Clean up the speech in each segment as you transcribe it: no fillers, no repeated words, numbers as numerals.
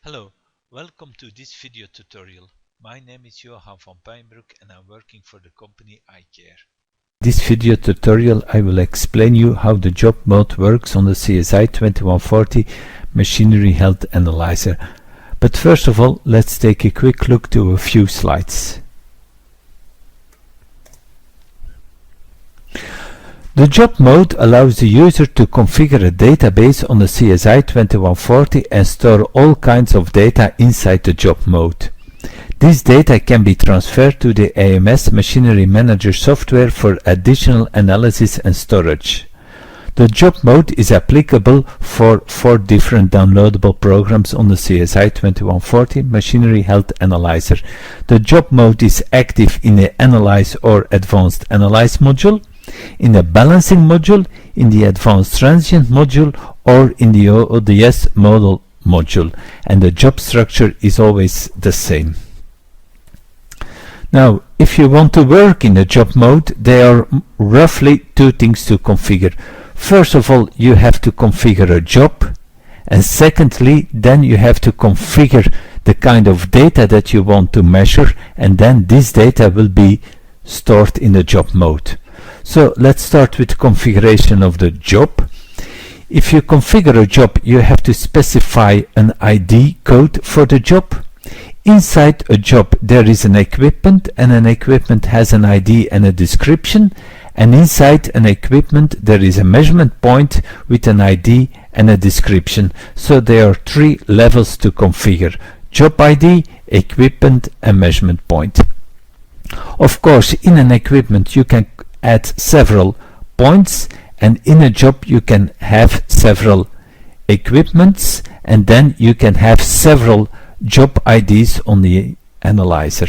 Hello, welcome to this video tutorial. My name is Johan van Pijnbroek and I'm working for the company iCare. In this video tutorial I will explain you how the job mode works on the CSI2140 machinery health analyzer. But first of all, let's take a quick look to a few slides. The job mode allows the user to configure a database on the CSI2140 and store all kinds of data inside the job mode. This data can be transferred to the AMS Machinery Manager software for additional analysis and storage. The job mode is applicable for 4 different downloadable programs on the CSI2140 Machinery Health Analyzer. The job mode is active in the Analyze or Advanced Analyze module, in the Balancing module, in the Advanced Transient module, or in the ODS model module, and the job structure is always the same. Now, if you want to work in the job mode, there are roughly 2 things to configure. First of all, you have to configure a job, and secondly, then you have to configure the kind of data that you want to measure, and then this data will be stored in the job mode. So let's start with configuration of the job. If you configure a job, you have to specify an ID code for the job. Inside a job there is an equipment, and an equipment has an ID and a description, and inside an equipment there is a measurement point with an ID and a description. So there are 3 levels to configure: job ID, equipment and measurement point. Of course, in an equipment you can add several points, and in a job you can have several equipments, and then you can have several job IDs on the analyzer.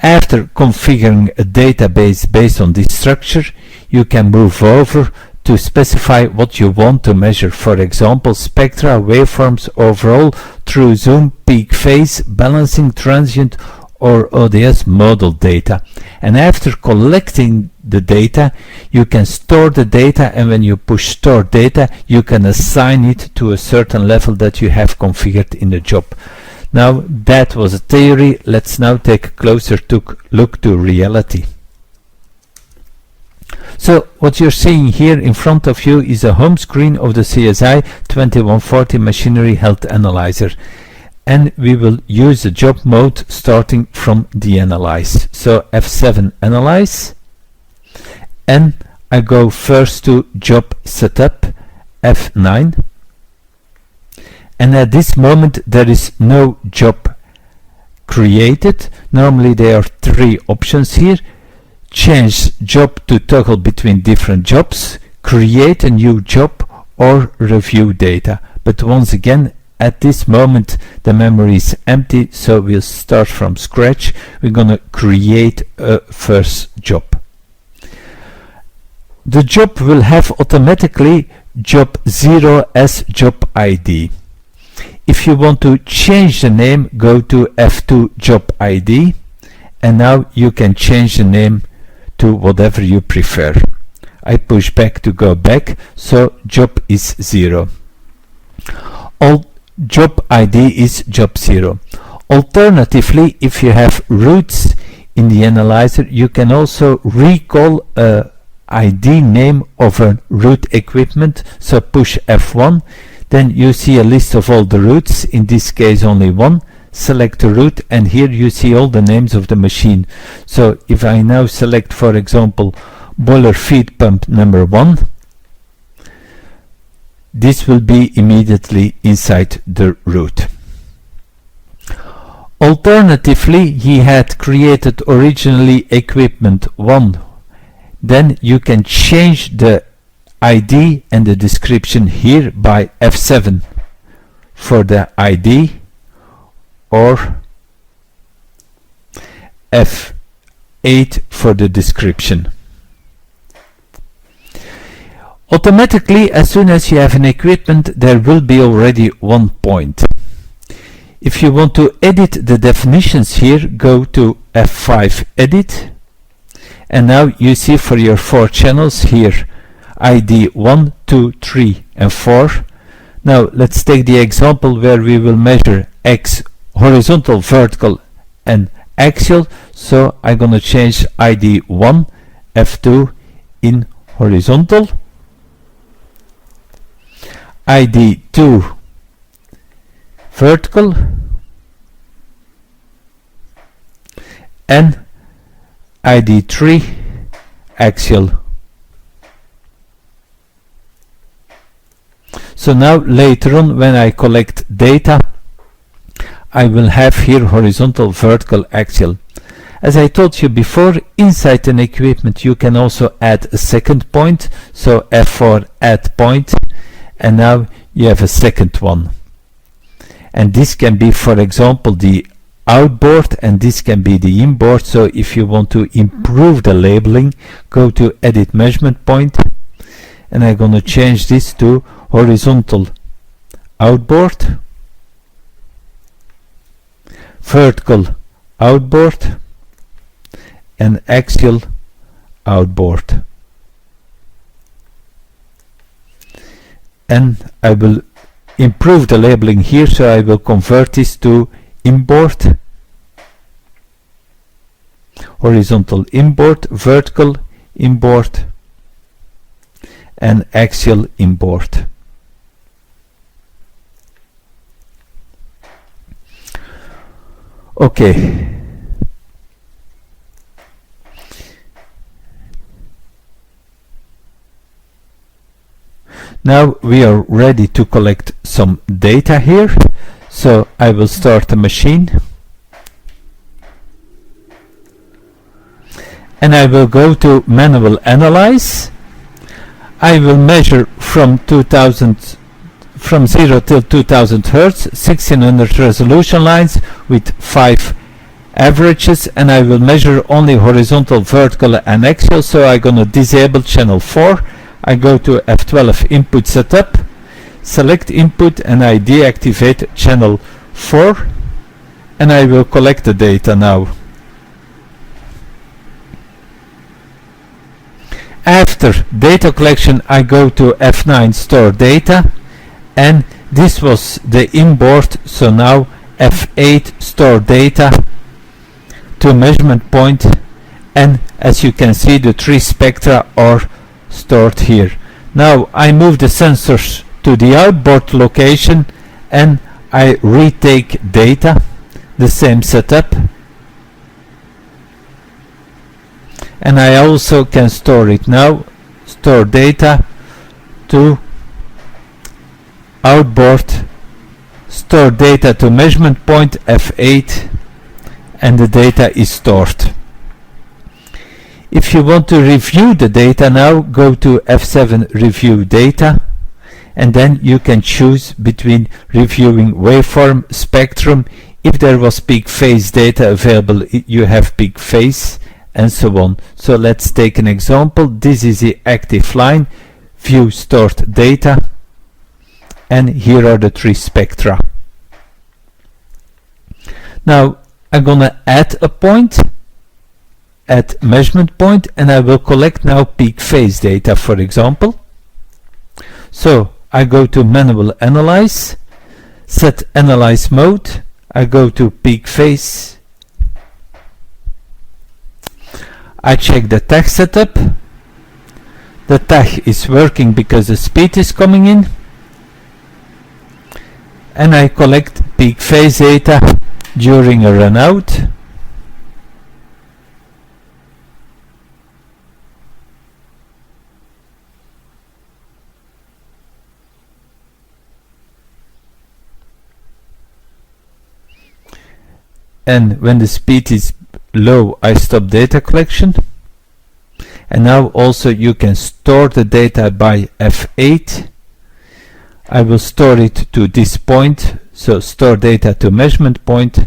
After configuring a database based on this structure, you can move over to specify what you want to measure. For example, spectra, waveforms, overall, true zoom, peak phase, balancing, transient or ODS model data. And after collecting the data, you can store the data, and when you push store data, you can assign it to a certain level that you have configured in the job. Now, that was a theory. Let's now take a closer look to reality. So what you're seeing here in front of you is a home screen of the CSI2140 Machinery Health Analyzer, and we will use the job mode starting from the Analyze. So F7 Analyze, and I go first to Job Setup, F9, and at this moment there is no job created. Normally there are 3 options here: change job to toggle between different jobs, create a new job, or review data. But once again, at this moment the memory is empty, so we'll start from scratch. We're gonna create a first job. The job will have automatically job 0 as job ID. If you want to change the name, go to F2 job ID, and now you can change the name to whatever you prefer. I push back to go back, so job is 0. All job ID is job 0. Alternatively, if you have roots in the analyzer, you can also recall a ID name of a root equipment. So push F1, then you see a list of all the roots, in this case only 1. Select a root, and here you see all the names of the machine. So if I now select, for example, boiler feed pump number 1, this will be immediately inside the root. Alternatively, he had created originally equipment 1. Then you can change the ID and the description here by F7 for the ID, or F8 for the description. Automatically, as soon as you have an equipment, there will be already 1 point. If you want to edit the definitions here, go to F5 Edit, and now you see for your 4 channels here ID 1, 2, 3 and 4. Now let's take the example where we will measure X horizontal, vertical and axial, so I'm gonna change ID1 F2 in horizontal, ID2 vertical, and ID3 axial. So now later on when I collect data, I will have here horizontal, vertical, axial. As I told you before, inside an equipment you can also add a second point, so F4 add point, and now you have a second one. And this can be, for example, the outboard, and this can be the inboard. So if you want to improve the labeling, go to edit measurement point, and I'm gonna change this to horizontal outboard, vertical outboard, and axial outboard. And I will improve the labeling here, so I will convert this to inboard, horizontal inboard, vertical inboard, and axial inboard. Okay. Now we are ready to collect some data here. So I will start the machine. And I will go to manual analyze. I will measure from 0 till 2000 Hertz, 1600 resolution lines with 5 averages, and I will measure only horizontal, vertical and axial, so I'm gonna disable channel 4. I go to F12 input setup, select input, and I deactivate channel 4, and I will collect the data now. After data collection, I go to F9 store data, and this was the inboard, so now F8 store data to measurement point, and as you can see the 3 spectra are stored here. Now I move the sensors to the outboard location and I retake data, the same setup, and I also can store it now. Store data to outboard, store data to measurement point F8, and the data is stored. If you want to review the data now, go to F7 review data, and then you can choose between reviewing waveform, spectrum. If there was peak phase data available, you have peak phase, and so on. So let's take an example. This is the active line, view stored data, and here are the 3 spectra. Now I'm gonna add a point at measurement point, and I will collect now peak phase data, for example. So I go to manual analyze, set analyze mode, I go to peak phase, I check the tag setup. The tag is working because the speed is coming in, and I collect peak phase data during a run out. And when the speed is low, I stop data collection. And now also you can store the data by F8. I will store it to this point, so store data to measurement point,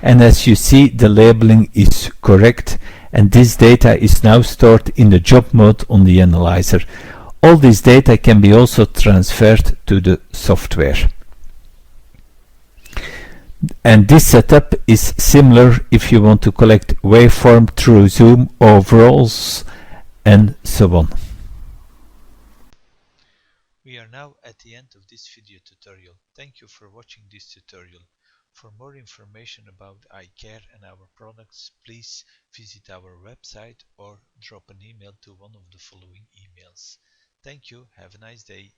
and as you see the labeling is correct, and this data is now stored in the job mode on the analyzer. All this data can be also transferred to the software. And this setup is similar if you want to collect waveform through zoom, overalls, and so on. We are now at the end of this video tutorial. Thank you for watching this tutorial. For more information about eye care and our products, please visit our website or drop an email to one of the following emails. Thank you. Have a nice day.